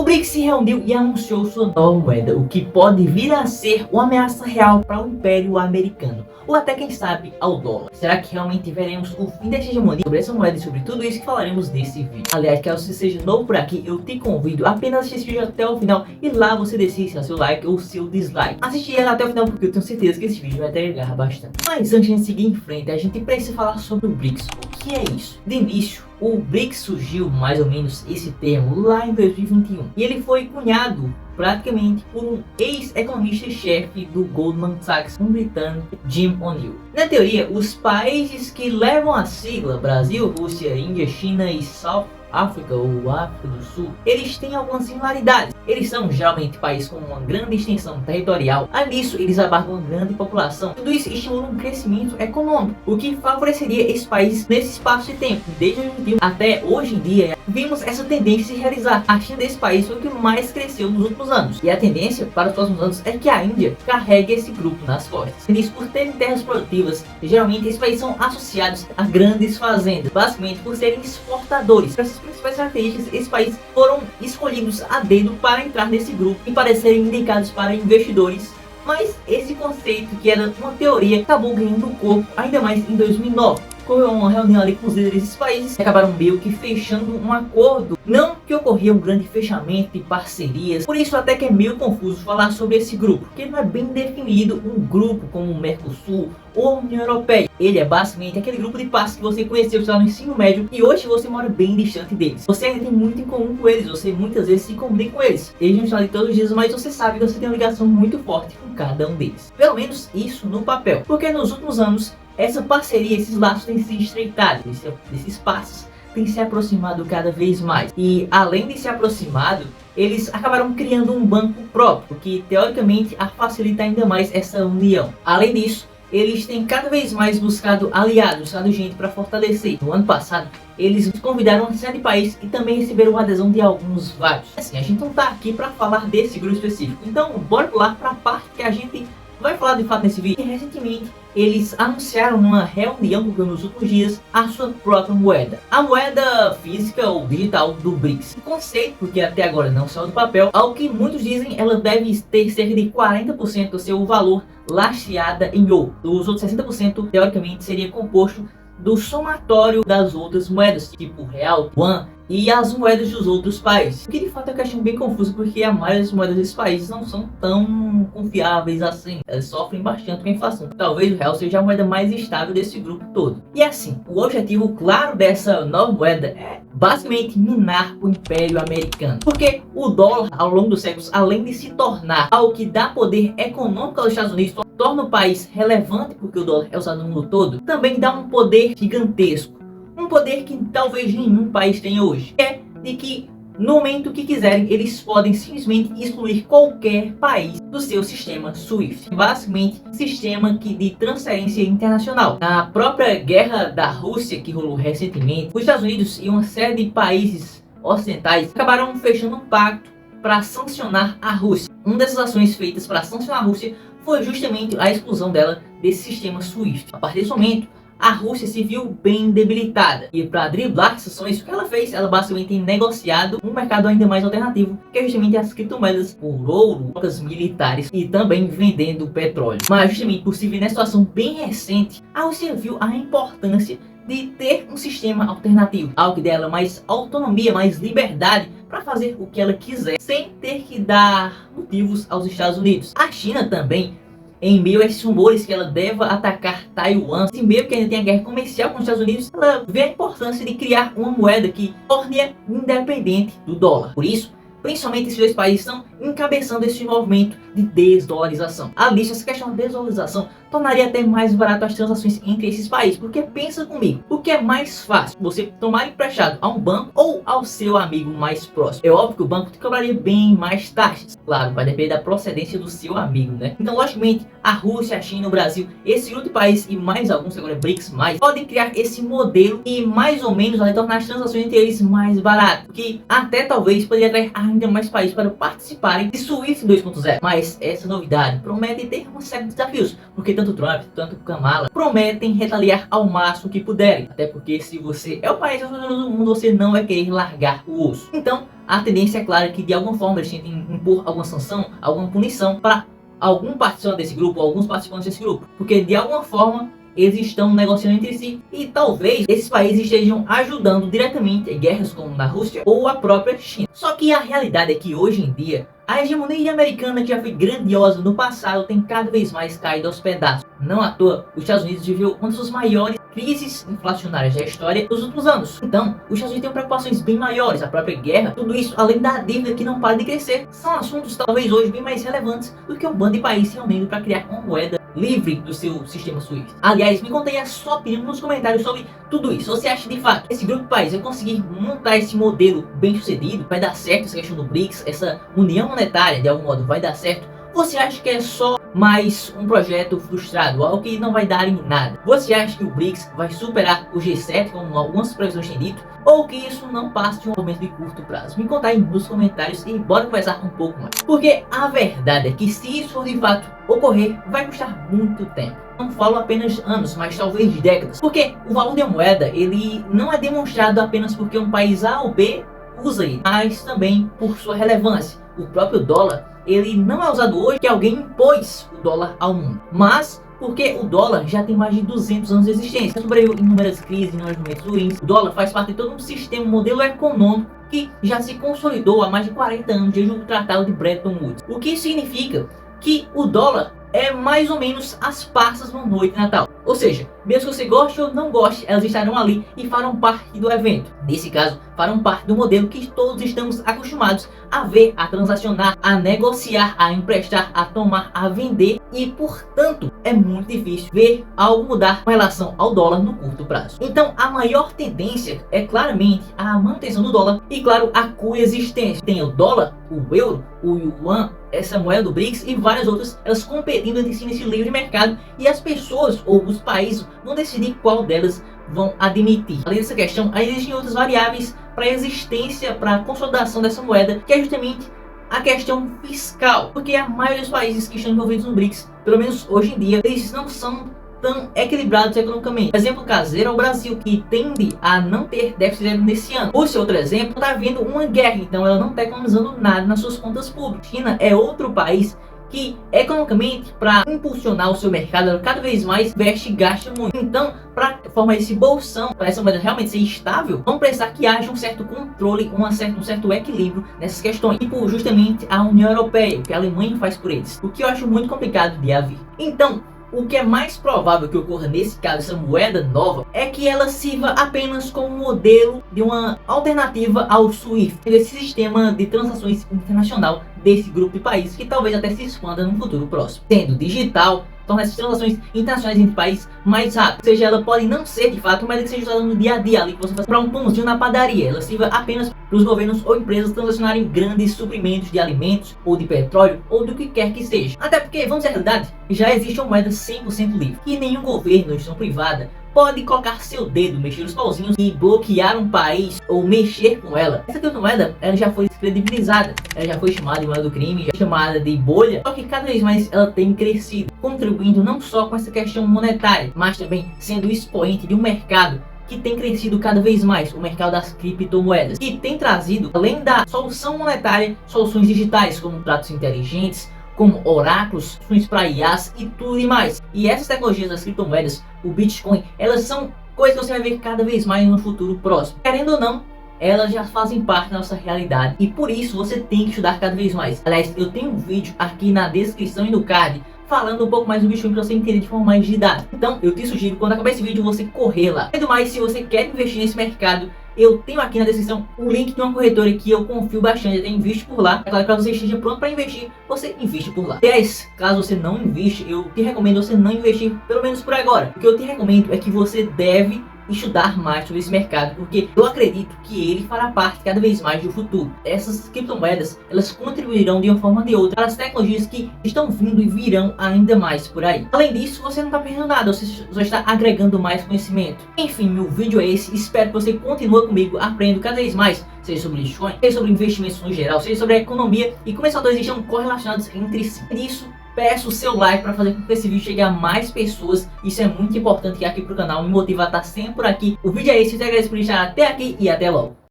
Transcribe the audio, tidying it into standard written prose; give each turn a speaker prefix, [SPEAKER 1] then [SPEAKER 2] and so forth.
[SPEAKER 1] O BRICS se reuniu e anunciou sua nova moeda, o que pode vir a ser uma ameaça real para o Império Americano, ou até quem sabe ao dólar. Será que realmente veremos o fim dessa hegemonia? Sobre essa moeda e sobre tudo isso que falaremos nesse vídeo. Aliás, caso você seja novo por aqui, eu te convido a apenas assistir esse vídeo até o final e lá você decide se é seu like ou seu dislike. Assiste ele até o final porque eu tenho certeza que esse vídeo vai te agregar bastante. Mas antes de seguir em frente, a gente precisa falar sobre o BRICS. O que é isso? De início, o BRICS surgiu mais ou menos esse termo lá em 2021 e ele foi cunhado praticamente por um ex-economista-chefe do Goldman Sachs, um britânico, Jim O'Neill. Na teoria, os países que levam a sigla Brasil, Rússia, Índia, China e South África ou África do Sul, eles têm algumas similaridades. Eles são geralmente países com uma grande extensão territorial. Além disso, eles abarcam uma grande população. Tudo isso estimula um crescimento econômico, o que favoreceria esses países nesse espaço de tempo. Desde 2021 até hoje em dia, vimos essa tendência se realizar. A China desse país foi o que mais cresceu nos últimos anos. E a tendência para os próximos anos é que a Índia carregue esse grupo nas costas. Isso por terem terras produtivas, geralmente esses países são associados a grandes fazendas, basicamente por serem exportadores. Essas principais características, esses países foram escolhidos a dedo para entrar nesse grupo e para serem indicados para investidores. Mas esse conceito, que era uma teoria, acabou ganhando corpo ainda mais em 2009. Ocorreu uma reunião ali com os líderes desses países e acabaram meio que fechando um acordo. Não que ocorria um grande fechamento de parcerias, por isso até que é meio confuso falar sobre esse grupo, porque não é bem definido um grupo como o Mercosul ou a União Europeia. Ele é basicamente aquele grupo de países que você conheceu lá no ensino médio e hoje você mora bem distante deles. Você ainda tem muito em comum com eles, você muitas vezes se comunica com eles. Eles não estão ali todos os dias, mas você sabe que você tem uma ligação muito forte com cada um deles. Pelo menos isso no papel, porque nos últimos anos essa parceria, esses laços têm se estreitado, esses passos têm se aproximado cada vez mais. E além de se aproximado, eles acabaram criando um banco próprio, que teoricamente facilita ainda mais essa união. Além disso, eles têm cada vez mais buscado aliados, buscado gente para fortalecer. No ano passado, eles convidaram uma série de países e também receberam a adesão de vários. Assim, a gente não está aqui para falar desse grupo específico, então bora pular para a parte que a gente vai falar de fato nesse vídeo. E recentemente eles anunciaram numa reunião nos últimos dias a sua própria moeda, a moeda física ou digital do BRICS. O conceito, porque até agora não saiu do papel, ao que muitos dizem, ela deve ter cerca de 40% do seu valor lastreada em ouro. Os outros 60% teoricamente seria composto do somatório das outras moedas, tipo real, yuan e as moedas dos outros países. O que de fato é uma questão bem confusa, porque a maioria das moedas desses países não são tão confiáveis assim. Elas sofrem bastante com a inflação. Talvez o real seja a moeda mais estável desse grupo todo. E assim, o objetivo claro dessa nova moeda é basicamente minar o Império Americano. Porque o dólar, ao longo dos séculos, além de se tornar algo que dá poder econômico aos Estados Unidos, torna o país relevante, porque o dólar é usado no mundo todo, também dá um poder gigantesco. Um poder que talvez nenhum país tenha hoje. É de que no momento que quiserem, eles podem simplesmente excluir qualquer país do seu sistema SWIFT. Basicamente, sistema de transferência internacional. Na própria guerra da Rússia que rolou recentemente, os Estados Unidos e uma série de países ocidentais acabaram fechando um pacto para sancionar a Rússia. Uma dessas ações feitas para sancionar a Rússia foi justamente a exclusão dela desse sistema SWIFT. A partir desse momento, a Rússia se viu bem debilitada. E para driblar essas ações, o que ela fez? Ela basicamente tem negociado um mercado ainda mais alternativo, que é justamente as criptomoedas por ouro, trocas militares e também vendendo petróleo. Mas justamente por se ver nessa situação bem recente, a Rússia viu a importância de ter um sistema alternativo, algo que dê ela mais autonomia, mais liberdade para fazer o que ela quiser, sem ter que dar motivos aos Estados Unidos. A China também, em meio a esses rumores que ela deva atacar Taiwan, em meio que ainda tem a guerra comercial com os Estados Unidos, ela vê a importância de criar uma moeda que torne-a independente do dólar. Por isso, principalmente esses dois países estão encabeçando esse movimento de desdolarização. Além disso, essa questão da desdolarização tornaria até mais barato as transações entre esses países, porque pensa comigo, o que é mais fácil, você tomar emprestado a um banco ou ao seu amigo mais próximo? É óbvio que o banco te cobraria bem mais taxas, claro, vai depender da procedência do seu amigo, né? Então, logicamente, a Rússia, a China, o Brasil, esse grupo de países e mais alguns, agora BRICS+, podem criar esse modelo e mais ou menos vai tornar as transações entre eles mais baratas, que até talvez poderia atrair ainda mais países para participarem de SWIFT 2.0. Mas essa novidade promete ter uma série de desafios, porque tanto Trump, tanto Kamala prometem retaliar ao máximo que puderem. Até porque se você é o país mais poderoso do mundo, você não vai querer largar o osso. Então, a tendência é clara que de alguma forma eles tentem impor alguma sanção, alguma punição para algum participante desse grupo, ou alguns participantes desse grupo. Porque de alguma forma eles estão negociando entre si e talvez esses países estejam ajudando diretamente em guerras como na Rússia ou a própria China. Só que a realidade é que hoje em dia a hegemonia americana, que já foi grandiosa no passado, tem cada vez mais caído aos pedaços. Não à toa, os Estados Unidos viveu uma das suas maiores crises inflacionárias da história dos últimos anos. Então, os Estados Unidos têm preocupações bem maiores, a própria guerra, tudo isso além da dívida que não para de crescer, são assuntos talvez hoje bem mais relevantes do que um bando de países se reunindo para criar uma moeda livre do seu sistema SWIFT. Aliás, me conte aí a sua opinião nos comentários sobre tudo isso. Você acha de fato que esse grupo de países vai conseguir montar esse modelo bem sucedido? Vai dar certo essa questão do BRICS, essa união monetária de algum modo vai dar certo? Você acha que é só mais um projeto frustrado, algo que não vai dar em nada? Você acha que o BRICS vai superar o G7, como algumas previsões têm dito? Ou que isso não passa de um momento de curto prazo? Me conta aí nos comentários e bora conversar um pouco mais. Porque a verdade é que se isso for de fato ocorrer, vai custar muito tempo. Não falo apenas anos, mas talvez décadas. Porque o valor de uma moeda, ele não é demonstrado apenas porque um país A ou B usa ele, mas também por sua relevância. O próprio dólar, ele não é usado hoje porque alguém impôs o dólar ao mundo, mas porque o dólar já tem mais de 200 anos de existência. Sobreviveu inúmeras crises, inúmeros momentos ruins. O dólar faz parte de todo um sistema, um modelo econômico que já se consolidou há mais de 40 anos desde o Tratado de Bretton Woods. O que significa que o dólar é mais ou menos as passas na noite de Natal. Ou seja, mesmo que você goste ou não goste, elas estarão ali e farão parte do evento. Nesse caso, farão parte do modelo que todos estamos acostumados a ver, a transacionar, a negociar, a emprestar, a tomar, a vender. E, portanto, é muito difícil ver algo mudar com relação ao dólar no curto prazo. Então, a maior tendência é claramente a manutenção do dólar e, claro, a coexistência. Tem o dólar, o euro, o yuan, essa moeda do BRICS e várias outras, elas competindo entre si nesse livre mercado, e as pessoas ou os países vão decidir qual delas vão admitir. Além dessa questão, ainda existem outras variáveis para a existência, para a consolidação dessa moeda, que é justamente a questão fiscal, porque a maioria dos países que estão envolvidos no BRICS, pelo menos hoje em dia, eles não são tão equilibrados economicamente. Exemplo caseiro é o Brasil, que tende a não ter déficit zero nesse ano. Por ser outro exemplo, está havendo uma guerra, então ela não está economizando nada nas suas contas públicas. China é outro país que economicamente, para impulsionar o seu mercado, ela cada vez mais investe e gasta muito. Então, para formar esse bolsão, para essa moeda realmente ser estável, vamos precisar que haja um certo controle, um certo equilíbrio nessas questões. Tipo, justamente a União Europeia, o que a Alemanha faz por eles. O que eu acho muito complicado de haver. Então, o que é mais provável que ocorra nesse caso, essa moeda nova, é que ela sirva apenas como modelo de uma alternativa ao SWIFT, esse sistema de transações internacional desse grupo de países, que talvez até se expanda no futuro próximo. Sendo digital, torna essas transações internacionais entre países mais rápidas. Ou seja, ela pode não ser de fato, mas que seja usada no dia a dia, ali que você faz para um pãozinho na padaria. Ela sirva apenas para os governos ou empresas transacionarem grandes suprimentos de alimentos, ou de petróleo, ou do que quer que seja. Até porque, vamos dizer a realidade, já existe uma moeda 100% livre, que nenhum governo ou instituição privada pode colocar seu dedo, mexer os pauzinhos e bloquear um país ou mexer com ela. Essa criptomoeda, ela já foi descredibilizada, ela já foi chamada de moeda do crime, já chamada de bolha, só que cada vez mais ela tem crescido, contribuindo não só com essa questão monetária, mas também sendo expoente de um mercado que tem crescido cada vez mais, o mercado das criptomoedas, que tem trazido, além da solução monetária, soluções digitais como contratos inteligentes, como oráculos, soluções para IAs e tudo e mais. E essas tecnologias das criptomoedas, o Bitcoin, elas são coisas que você vai ver cada vez mais no futuro próximo. Querendo ou não, elas já fazem parte da nossa realidade e por isso você tem que estudar cada vez mais. Aliás, eu tenho um vídeo aqui na descrição e no card falando um pouco mais do Bitcoin para você entender de forma mais didática. Então, eu te sugiro, quando acabar esse vídeo, você correr lá. Além do mais, se você quer investir nesse mercado, eu tenho aqui na descrição o link de uma corretora que eu confio bastante, eu tenho visto por lá. É claro, caso você esteja pronto para investir, você investe por lá. Aliás, caso você não investe, eu te recomendo você não investir, pelo menos por agora. O que eu te recomendo é que você deve estudar mais sobre esse mercado, porque eu acredito que ele fará parte cada vez mais do futuro. Essas criptomoedas, elas contribuirão de uma forma ou de outra para as tecnologias que estão vindo e virão ainda mais por aí. Além disso, você não está perdendo nada, você só está agregando mais conhecimento. Enfim, meu vídeo é esse, espero que você continue comigo, aprendendo cada vez mais, seja sobre Bitcoin, seja sobre investimentos no geral, seja sobre a economia e como esses fatores estão correlacionados entre si. Isso peço o seu like para fazer com que esse vídeo chegue a mais pessoas. Isso é muito importante aqui pro canal, me motiva a estar sempre por aqui. O vídeo é esse, eu te agradeço por estar até aqui e até logo.